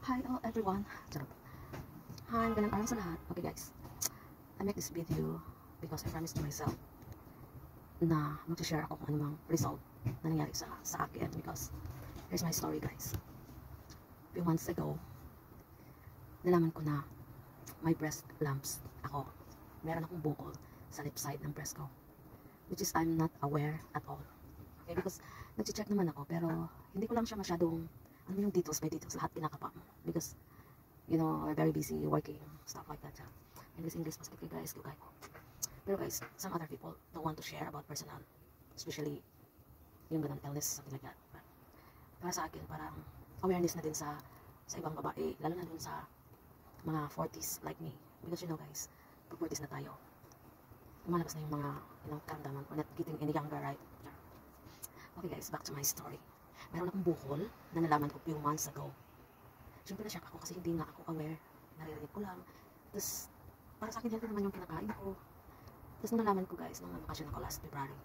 Hi everyone. Charot. Hi, magandang araw sa lahat. Okay guys, I make this video because I promised to myself na mag-share ako kung anumang result na nangyari sa akin, because here's my story guys. A few months ago, nalaman ko na may breast lumps ako. Meron akong bukol sa left side ng breast ko, which is I'm not aware at all. Okay, because nag-check naman ako, pero hindi ko lang siya masyadong ano yung details by details, lahat kinakapa mo. Because, you know, we're very busy working, stuff like that. English mas kaya guys, ko. Pero guys, some other people don't want to share about personal, especially yung ganun illness, something like that. But, para sa akin, parang awareness na din sa ibang babae, lalo na dun sa mga 40s like me. Because you know guys, pag 40s na tayo, lumalabas na yung mga karamdaman. We're not getting any younger, right? Okay guys, back to my story. Meron akong bukol na nalaman ko few months ago. Siyempre na-shock ako kasi hindi nga ako aware. Naririnig ko lang. Tapos, para sa akin, healthy naman yung kinakain ko. Tapos nung nalaman ko guys, nung nagbakasyon ako last February,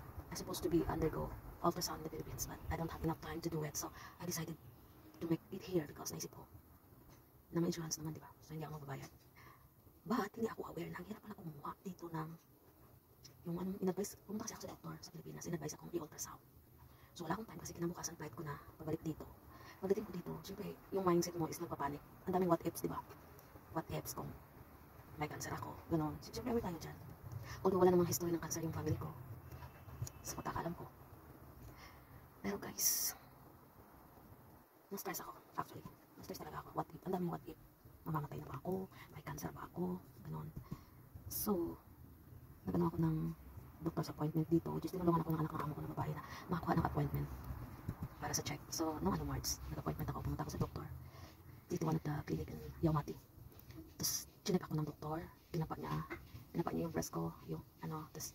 I supposed to be undergo ultrasound in the Philippines, but I don't have enough time to do it. So, I decided to make it here because naisip ko na may insurance naman, di ba? So, hindi ako magbabayad. But, hindi ako aware na ang hirap pala kumuha dito ng yung anong in-advise. Pumunta kasi ako sa doktor sa Pilipinas, in-advise akong i-ultrasound. So wala akong time kasi kinabukasan flight ko na pabalik dito. Pagdating ko dito, syempre yung mindset mo is nagpapanik. Ang daming what ifs, diba? What ifs kung may cancer ako, gano'n. Syempre aware tayo dyan. Although wala namang history ng cancer yung family ko, sa pagkakalam ko. Pero guys, na-stress ako actually. Na-stress talaga ako. What if? Ang daming what if. Mamamatay na ba ako? May cancer ba ako? Gano'n. So, nagano ako ng doctor's appointment dito, which is tinulungan ako ng anak ng amo ko na babae na makakuha ng appointment para sa check. So, noong March, nag-appointment ako, pumunta ako sa doktor dito one of the clinic in Yaumati. Tapos, chinek ako ng doktor, pinapa niya yung breast ko, yung tapos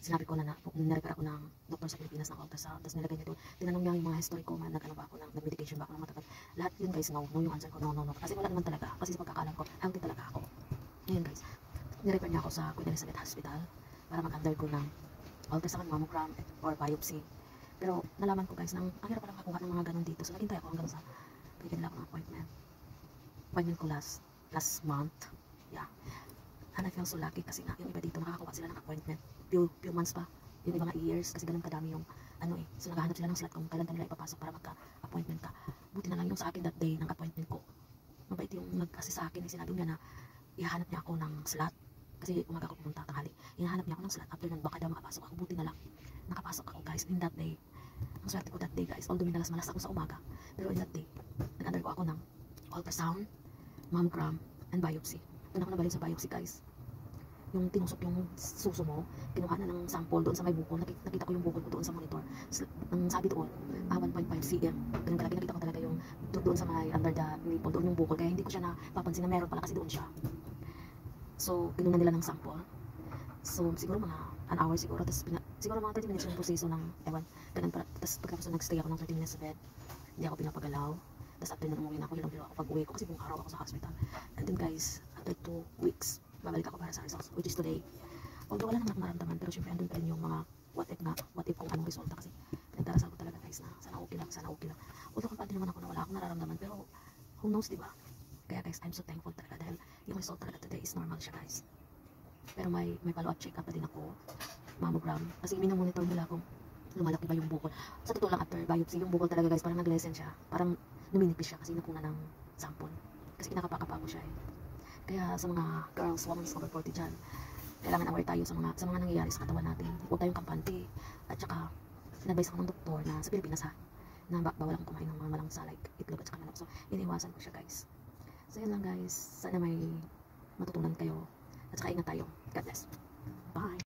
sinabi ko na nirefer ako ng doktor sa Pilipinas ng ultrasound, tapos nilagay niya doon, tinanong niya yung mga history ko, nag-ano ba ako, nag-medication ba ako ng matagal. Lahat yun guys, no yung answer ko, no, kasi wala naman talaga, kasi sa pagkakalam ko, healthy talaga ako. Ngayon guys, nirefer niya ako sa Queen Elizabeth Hospital para mag-undergo ng ultrasound, mammogram, or biopsy. Pero nalaman ko guys, ang hirap palang makuha ng mga ganun dito. So naghintay ako hanggang sa bigyan nila akong appointment. Appointment ko last month. Yeah. And I feel so lucky kasi nga yung iba dito nakakakuha sila ng appointment. Few months pa. Yung iba nga years kasi ganun kadami yung So naghahanap sila ng slot kung kailan kanila ipapasok para magka-appointment ka. Buti na lang yung sa akin that day ng appointment ko. Mabait yung nag-assist sa akin. Sinabi niya na ihahanap niya ako ng slot. Kasi umaga ko pumunta tanghali. Hinahanap niya ako ng slot. After nun, baka daw makapasok ako. Buti na lang. Nakapasok ako guys in that day. Ang swerte ko that day guys. Although minalas-malas ako sa umaga. Pero in that day, nag-undergo ako ng ultrasound, mammogram, and biopsy. Doon ako nabalik sa biopsy guys. Yung tinusok yung suso mo, kinuha na ng sample doon sa may bukol. Nakita ko yung bukol ko doon sa monitor. Ang sabi doon, 1.5 cm. Ganun kalaki, nakita ko talaga yung doon sa may under the nipple, doon yung bukol. Kaya hindi ko siya napapansin na meron pala kasi doon siya. So, pinunan nila ng sample. So, siguro mga an hour siguro. Tapos, siguro mga 30 minutes yung proseso ng, ganun para. Tapos, pagkapos nag-stay ako ng 30 minutes sa bed, hindi ako pinapagalaw. Tapos, after na umuwi na ako, hilong-hilo ako pag-uwi ko kasi buong araw ako sa hospital. And then guys, after 2 weeks, babalik ako para sa results, which is today. Although wala naman akong naramdaman, pero syempre andun pa rin yung mga what if kung anong resulta kasi pinagdarasal ko talaga guys na sana okay lang. Although kampante naman ako na wala akong nararamdaman, pero who knows, diba? Kaya guys, I'm so thankful talaga dahil yung result talaga today is normal siya guys. Pero may follow-up check-up pa din ako, mammogram, kasi minomonitor nila kung lumalaki ba yung bukol. Sa totoo lang, after biopsy, yung bukol talaga guys, parang nag-lessen siya, parang numinipis siya kasi nakunan ng sample. Kasi kinakapa-kapa ko siya eh. Kaya sa mga girls, women over 40 dyan, kailangan aware tayo sa mga nangyayari sa katawan natin. Huwag tayong kampante. At saka, in-advise ako ng doktor na sa Pilipinas na bawal akong kumain ng mga malangsa like itlog at saka manok. So, iniwasan ko siya guys. So, yun lang guys. Sana may matutunan kayo. At saka ingat tayo. God bless. Bye!